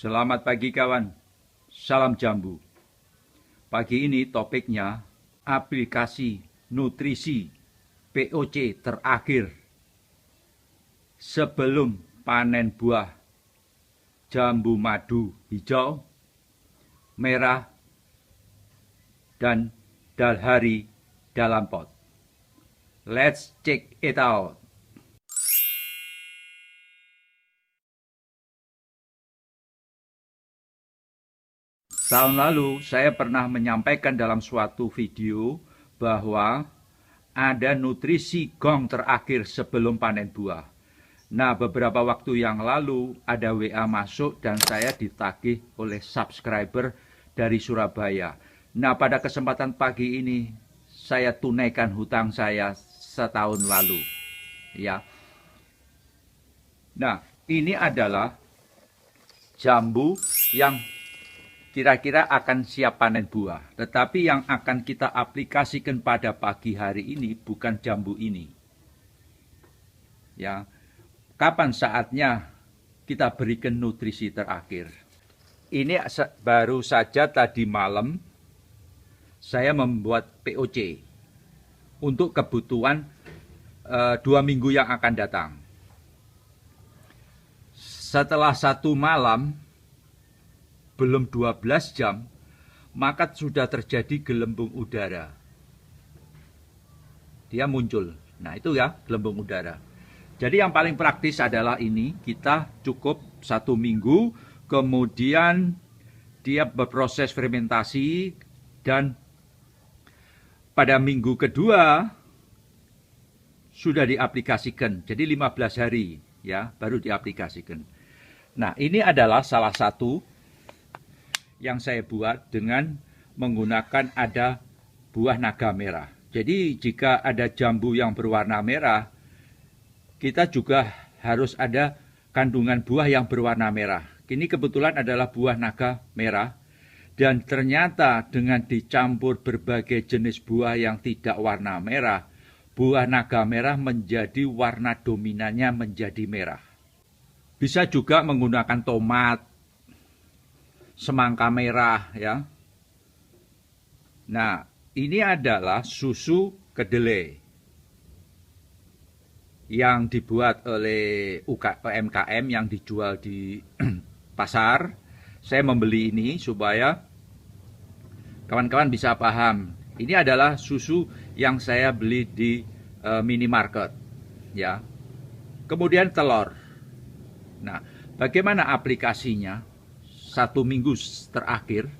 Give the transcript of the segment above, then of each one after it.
Selamat pagi kawan, salam jambu. Pagi ini topiknya aplikasi nutrisi POC terakhir sebelum panen buah jambu madu hijau, merah, dan dalhari dalam pot. Let's check it out. Tahun lalu saya pernah menyampaikan dalam suatu video bahwa ada nutrisi gong terakhir sebelum panen buah. Nah, beberapa waktu yang lalu ada WA masuk dan saya ditagih oleh subscriber dari Surabaya. Nah, pada kesempatan pagi ini saya tunaikan hutang saya setahun lalu. Ya. Nah, ini adalah jambu yang kira-kira akan siap panen buah. Tetapi yang akan kita aplikasikan pada pagi hari ini bukan jambu ini. Ya, kapan saatnya kita berikan nutrisi terakhir? Ini baru saja tadi malam saya membuat POC untuk kebutuhan 2 minggu yang akan datang. Setelah 1 malam, belum 12 jam, maka sudah terjadi gelembung udara. Dia muncul. Nah, itu ya, gelembung udara. Jadi yang paling praktis adalah ini, kita cukup 1 minggu, kemudian dia berproses fermentasi, dan pada minggu kedua sudah diaplikasikan. Jadi 15 hari ya, baru diaplikasikan. Nah, ini adalah salah satu yang saya buat dengan menggunakan ada buah naga merah. Jadi jika ada jambu yang berwarna merah, kita juga harus ada kandungan buah yang berwarna merah. Ini kebetulan adalah buah naga merah. Dan ternyata dengan dicampur berbagai jenis buah yang tidak warna merah, buah naga merah menjadi warna dominannya menjadi merah. Bisa juga menggunakan tomat, semangka merah ya. Nah, ini adalah susu kedelai yang dibuat oleh UMKM yang dijual di pasar. Saya membeli ini supaya kawan-kawan bisa paham. Ini adalah susu yang saya beli di minimarket ya. Kemudian telur. Nah, bagaimana aplikasinya? 1 minggu terakhir,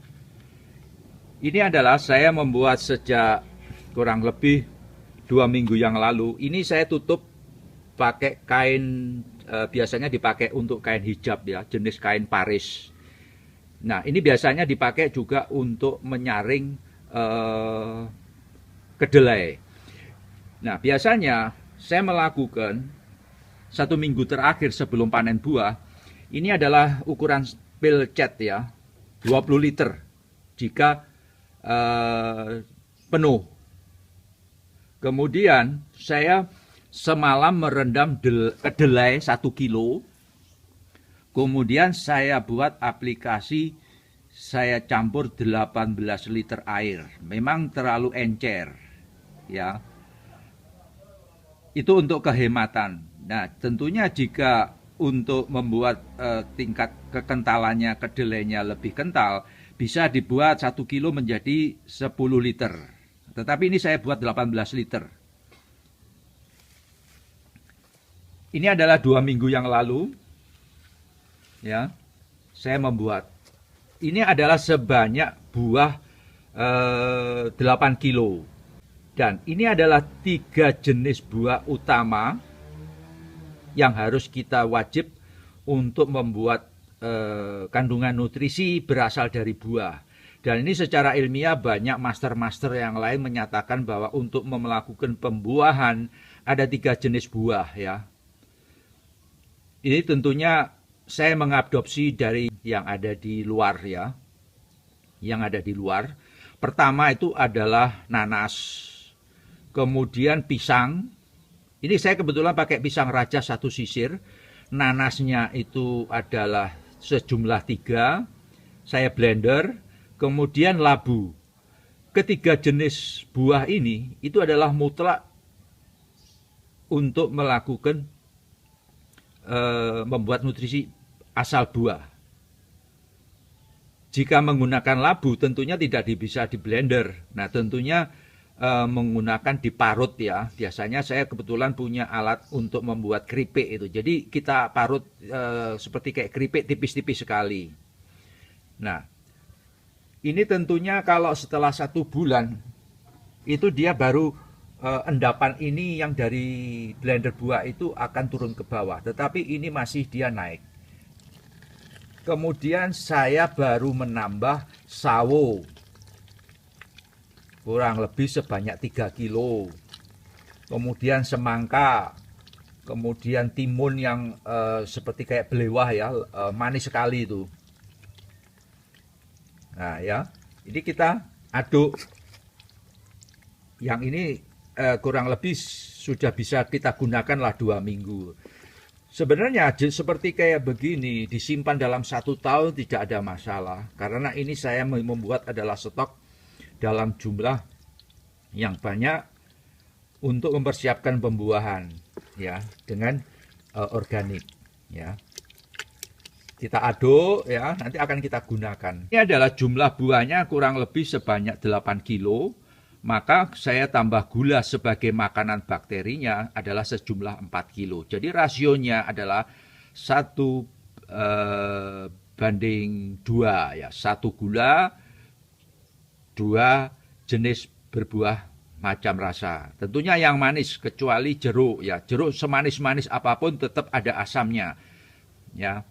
ini adalah saya membuat sejak kurang lebih 2 minggu yang lalu. Ini saya tutup pakai kain, biasanya dipakai untuk kain hijab ya, jenis kain Paris. Nah, ini biasanya dipakai juga untuk menyaring kedelai. Nah, biasanya saya melakukan 1 minggu terakhir sebelum panen buah. Ini adalah ukuran pil cat ya, 20 liter jika penuh. Kemudian saya semalam merendam kedelai 1 kilo. Kemudian saya buat aplikasi, saya campur 18 liter air. Memang terlalu encer ya. Itu untuk kehematan. Nah, tentunya jika untuk membuat tingkat kekentalannya kedelainya lebih kental, bisa dibuat 1 kilo menjadi 10 liter. Tetapi ini saya buat 18 liter. Ini adalah 2 minggu yang lalu. Ya, saya membuat. Ini adalah sebanyak buah 8 kilo. Dan ini adalah 3 jenis buah utama yang harus kita wajib untuk membuat kandungan nutrisi berasal dari buah. Dan ini secara ilmiah banyak master-master yang lain menyatakan bahwa untuk melakukan pembuahan ada 3 jenis buah ya. Ini tentunya saya mengadopsi dari yang ada di luar ya. Yang ada di luar. Pertama itu adalah nanas. Kemudian pisang. Ini saya kebetulan pakai pisang raja 1 sisir. Nanasnya itu adalah sejumlah 3, saya blender, kemudian labu. Ketiga jenis buah ini itu adalah mutlak untuk melakukan membuat nutrisi asal buah. Jika menggunakan labu tentunya tidak bisa di blender. Nah, tentunya menggunakan diparut ya. Biasanya saya kebetulan punya alat untuk membuat keripik itu. Jadi kita parut seperti kayak keripik tipis-tipis sekali. Nah, ini tentunya kalau setelah 1 bulan itu dia baru endapan ini yang dari blender buah itu akan turun ke bawah. Tetapi ini masih dia naik. Kemudian saya baru menambah sawo kurang lebih sebanyak 3 kilo. Kemudian semangka, kemudian timun yang seperti kayak belewah ya, manis sekali itu. Nah ya, ini kita aduk. Yang ini kurang lebih sudah bisa kita gunakan lah 2 minggu. Sebenarnya seperti kayak begini disimpan dalam 1 tahun tidak ada masalah, karena ini saya membuat adalah stok dalam jumlah yang banyak untuk mempersiapkan pembuahan ya dengan organik ya. Kita aduk ya, nanti akan kita gunakan. Ini adalah jumlah buahnya kurang lebih sebanyak 8 kilo. Maka saya tambah gula sebagai makanan bakterinya adalah sejumlah 4 kilo. Jadi rasionya adalah 1 banding 2 ya. 1 gula, 2 jenis berbuah macam rasa. Tentunya yang manis kecuali jeruk ya. Jeruk semanis-manis apapun tetap ada asamnya ya.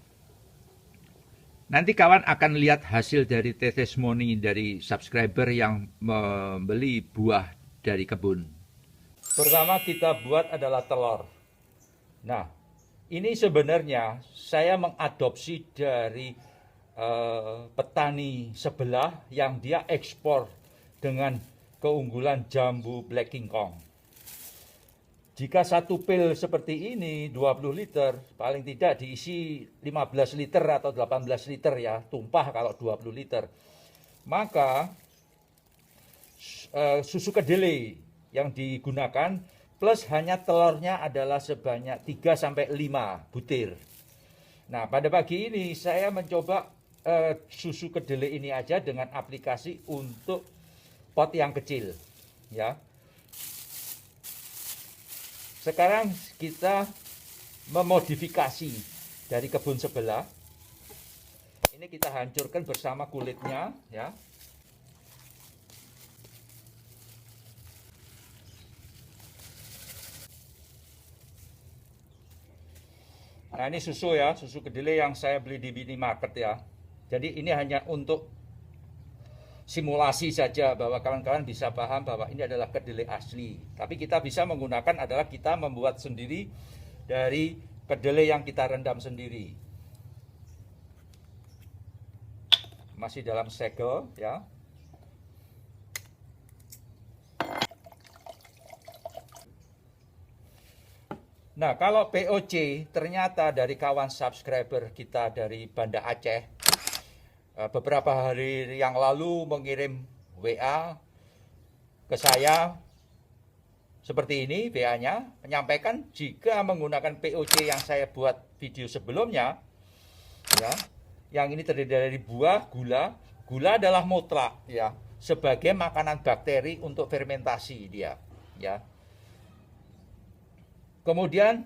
Nanti kawan akan lihat hasil dari testimoni dari subscriber yang membeli buah dari kebun. Pertama kita buat adalah telur. Nah, ini sebenarnya saya mengadopsi dari petani sebelah yang dia ekspor dengan keunggulan jambu Black King Kong. Jika 1 pil seperti ini 20 liter, paling tidak diisi 15 liter atau 18 liter ya, tumpah kalau 20 liter. Maka susu kedelai yang digunakan plus hanya telurnya adalah sebanyak 3-5 butir. Nah, pada pagi ini saya mencoba susu kedelai ini aja dengan aplikasi untuk pot yang kecil ya. Sekarang kita memodifikasi dari kebun sebelah. Ini kita hancurkan bersama kulitnya ya. Nah, ini susu ya, susu kedelai yang saya beli di minimarket ya. Jadi ini hanya untuk simulasi saja bahwa kawan-kawan bisa paham bahwa ini adalah kedelai asli. Tapi kita bisa menggunakan adalah kita membuat sendiri dari kedelai yang kita rendam sendiri. Masih dalam segel ya. Nah, kalau POC ternyata dari kawan subscriber kita dari Banda Aceh beberapa hari yang lalu mengirim WA ke saya seperti ini, WA-nya menyampaikan jika menggunakan POC yang saya buat video sebelumnya ya, yang ini terdiri dari buah, gula adalah mutlak ya, sebagai makanan bakteri untuk fermentasi dia ya. Kemudian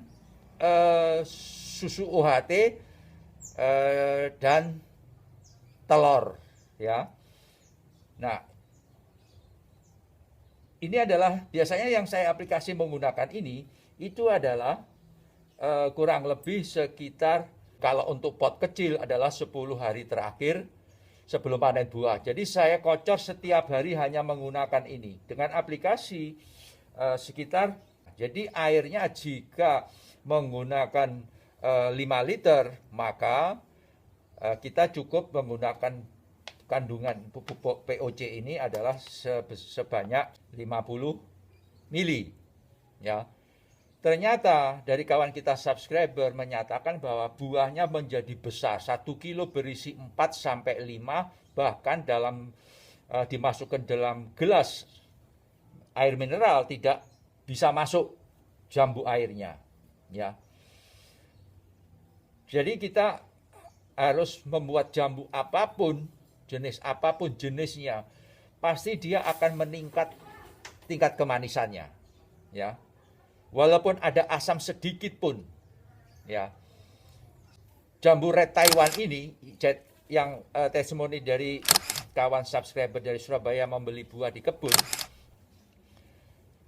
susu UHT dan telur ya. Nah, ini adalah biasanya yang saya aplikasi menggunakan ini itu adalah kurang lebih sekitar, kalau untuk pot kecil adalah 10 hari terakhir sebelum panen buah. Jadi saya kocor setiap hari hanya menggunakan ini dengan aplikasi sekitar, jadi airnya jika menggunakan 5 liter maka kita cukup menggunakan kandungan pupuk POC ini adalah sebanyak 50 mili ya. Ternyata dari kawan kita subscriber menyatakan bahwa buahnya menjadi besar. 1 kilo berisi 4-5, bahkan dimasukkan dalam gelas air mineral tidak bisa masuk jambu airnya. Ya. Jadi kita harus membuat jambu apapun, jenis apapun jenisnya, pasti dia akan meningkat tingkat kemanisannya. Ya. Walaupun ada asam sedikit pun, ya. Jambu red Taiwan ini, yang testimoni dari kawan subscriber dari Surabaya membeli buah di kebun,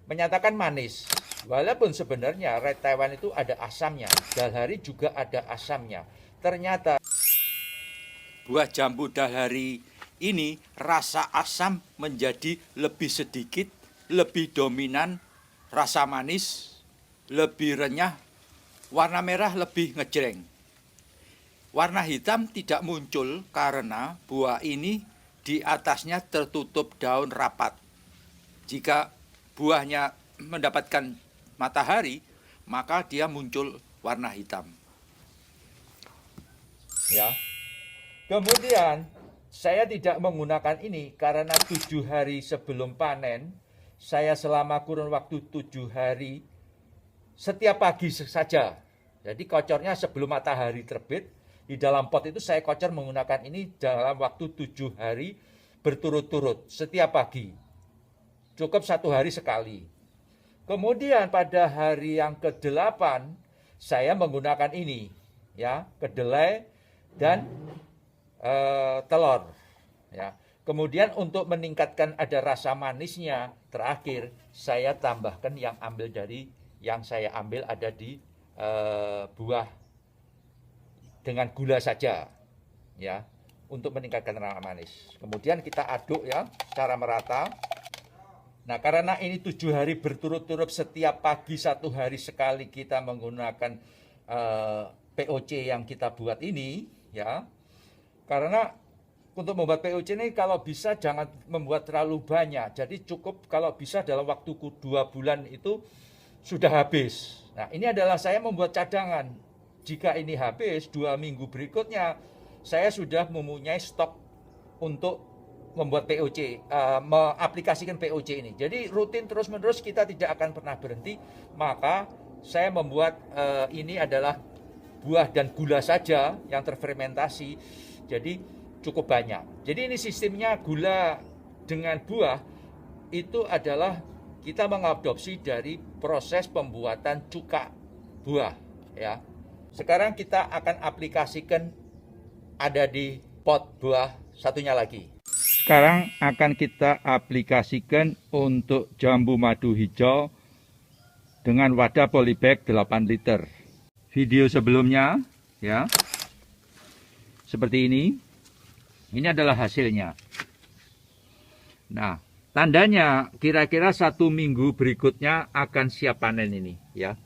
menyatakan manis. Walaupun sebenarnya red Taiwan itu ada asamnya, dalhari juga ada asamnya. Ternyata buah jambu dalhari ini rasa asam menjadi lebih sedikit, lebih dominan, rasa manis lebih renyah, warna merah lebih ngejreng. Warna hitam tidak muncul karena buah ini di atasnya tertutup daun rapat. Jika buahnya mendapatkan matahari, maka dia muncul warna hitam. Ya. Kemudian saya tidak menggunakan ini karena 7 hari sebelum panen, saya selama kurun waktu 7 hari setiap pagi saja. Jadi kocornya sebelum matahari terbit, di dalam pot itu saya kocor menggunakan ini dalam waktu 7 hari berturut-turut setiap pagi. Cukup 1 hari sekali. Kemudian pada hari yang ke-8 saya menggunakan ini, ya, kedelai dan telur, ya. Kemudian untuk meningkatkan ada rasa manisnya, terakhir saya tambahkan yang saya ambil ada di buah dengan gula saja, ya, untuk meningkatkan rasa manis. Kemudian kita aduk, ya, secara merata. Nah, karena ini 7 hari berturut-turut setiap pagi 1 hari sekali kita menggunakan POC yang kita buat ini, ya. Karena untuk membuat POC ini kalau bisa jangan membuat terlalu banyak. Jadi cukup kalau bisa dalam waktu 2 bulan itu sudah habis. Nah, ini adalah saya membuat cadangan. Jika ini habis 2 minggu berikutnya, saya sudah mempunyai stok untuk membuat POC, mengaplikasikan POC ini. Jadi rutin terus-menerus, kita tidak akan pernah berhenti. Maka saya membuat ini adalah buah dan gula saja yang terfermentasi. Jadi cukup banyak. Jadi ini sistemnya gula dengan buah itu adalah kita mengadopsi dari proses pembuatan cuka buah, ya. Sekarang kita akan aplikasikan ada di pot buah satunya lagi. Sekarang akan kita aplikasikan untuk jambu madu hijau dengan wadah polybag 8 liter. Video sebelumnya, ya, seperti ini. Ini adalah hasilnya. Nah, tandanya kira-kira 1 minggu berikutnya akan siap panen ini, ya.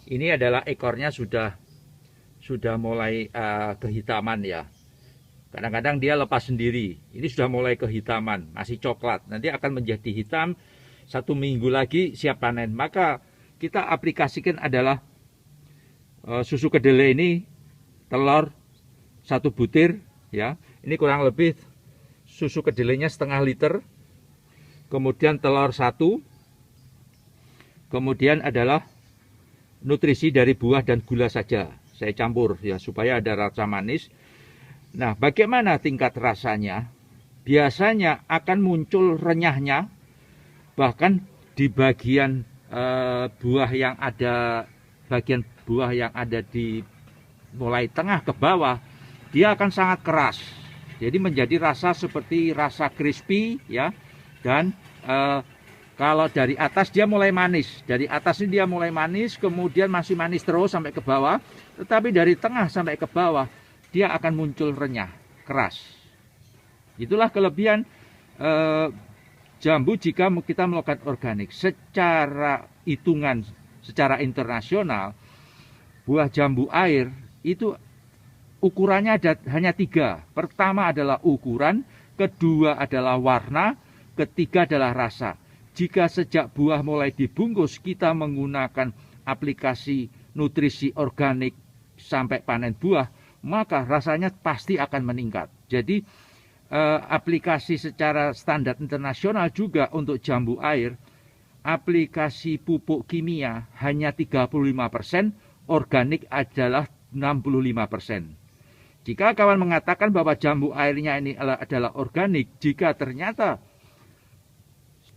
Ini adalah ekornya sudah mulai kehitaman, ya. Kadang-kadang dia lepas sendiri. Ini sudah mulai kehitaman, masih coklat. Nanti akan menjadi hitam. 1 minggu lagi siap panen. Maka kita aplikasikan adalah susu kedelai ini, telur 1 butir, ya. Ini kurang lebih susu kedelainya setengah liter. Kemudian telur 1. Kemudian adalah nutrisi dari buah dan gula saja. Saya campur, ya, supaya ada rasa manis. Nah, bagaimana tingkat rasanya? Biasanya akan muncul renyahnya, bahkan di bagian buah yang ada di mulai tengah ke bawah, dia akan sangat keras. Jadi menjadi rasa seperti rasa crispy, ya. Dan kalau dari atas dia mulai manis. Dari atas ini dia mulai manis, kemudian masih manis terus sampai ke bawah. Tetapi dari tengah sampai ke bawah dia akan muncul renyah, keras. Itulah kelebihan jambu jika kita melakukan organik. Secara hitungan, secara internasional, buah jambu air itu ukurannya hanya 3. Pertama adalah ukuran, kedua adalah warna, ketiga adalah rasa. Jika sejak buah mulai dibungkus kita menggunakan aplikasi nutrisi organik sampai panen buah, maka rasanya pasti akan meningkat. Jadi aplikasi secara standar internasional juga untuk jambu air, aplikasi pupuk kimia hanya 35%, organik adalah 65%. Jika kawan mengatakan bahwa jambu airnya ini adalah organik, jika ternyata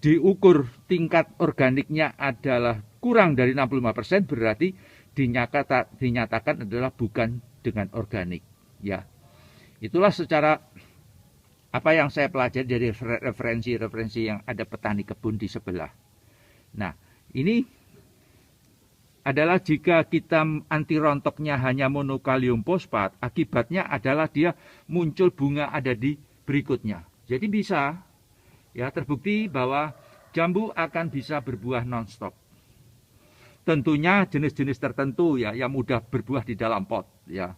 diukur tingkat organiknya adalah kurang dari 65%, berarti dinyatakan adalah bukan dengan organik. Ya, itulah secara apa yang saya pelajari dari referensi-referensi yang ada petani kebun di sebelah. Nah, ini adalah jika kita anti rontoknya hanya monokalium fosfat, akibatnya adalah dia muncul bunga ada di berikutnya. Jadi bisa, ya terbukti bahwa jambu akan bisa berbuah non-stop. Tentunya jenis-jenis tertentu ya yang mudah berbuah di dalam pot ya.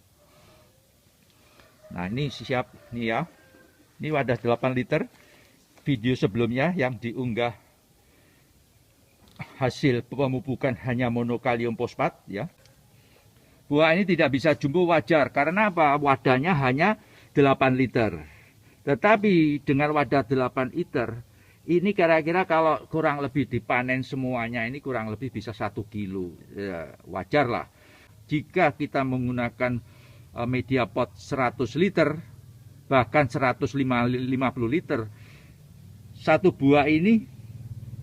Nah, ini siap nih ya. Ini wadah 8 liter. Video sebelumnya yang diunggah hasil pemupukan hanya monokalium fosfat ya. Buah ini tidak bisa jumbo wajar karena apa? Wadahnya hanya 8 liter. Tetapi dengan wadah 8 liter ini kira-kira kalau kurang lebih dipanen semuanya ini kurang lebih bisa 1 kilo. Ya, wajar lah. Jika kita menggunakan media pot 100 liter bahkan 150 liter, satu buah ini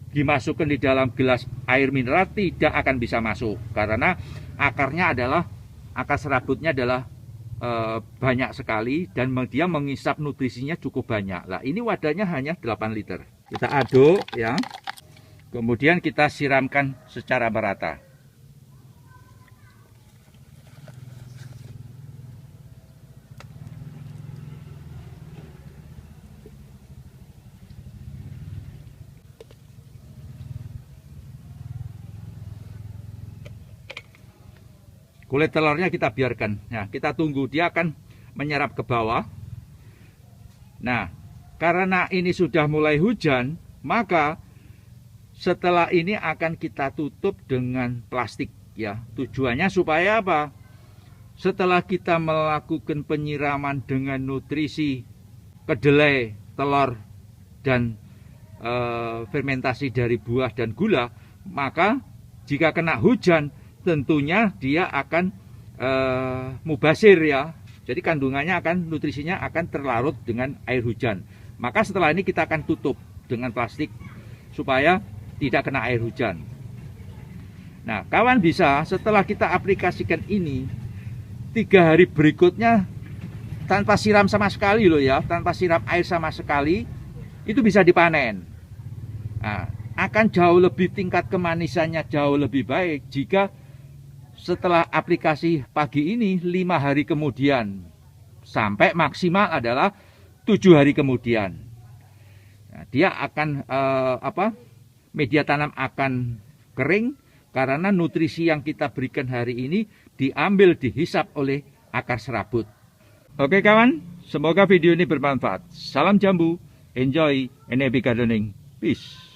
dimasukkan di dalam gelas air mineral tidak akan bisa masuk karena akarnya adalah akar serabutnya adalah banyak sekali dan dia mengisap nutrisinya cukup banyak. Lah ini wadahnya hanya 8 liter. Kita aduk ya. Kemudian kita siramkan secara merata. Kulit telurnya kita biarkan, ya, kita tunggu dia akan menyerap ke bawah. Nah, karena ini sudah mulai hujan, maka setelah ini akan kita tutup dengan plastik, ya. Tujuannya supaya apa? Setelah kita melakukan penyiraman dengan nutrisi kedelai, telur, dan fermentasi dari buah dan gula, maka jika kena hujan, tentunya dia akan mubasir ya. Jadi kandungannya nutrisinya akan terlarut dengan air hujan. Maka setelah ini kita akan tutup dengan plastik supaya tidak kena air hujan. Nah, kawan bisa setelah kita aplikasikan ini 3 hari berikutnya tanpa siram sama sekali loh ya, tanpa siram air sama sekali, itu bisa dipanen. Nah, akan jauh lebih tingkat kemanisannya jauh lebih baik jika setelah aplikasi pagi ini 5 hari kemudian sampai maksimal adalah 7 hari kemudian. Nah, dia akan media tanam akan kering karena nutrisi yang kita berikan hari ini diambil dihisap oleh akar serabut. Oke kawan, semoga video ini bermanfaat. Salam jambu, enjoy and happy gardening. Peace.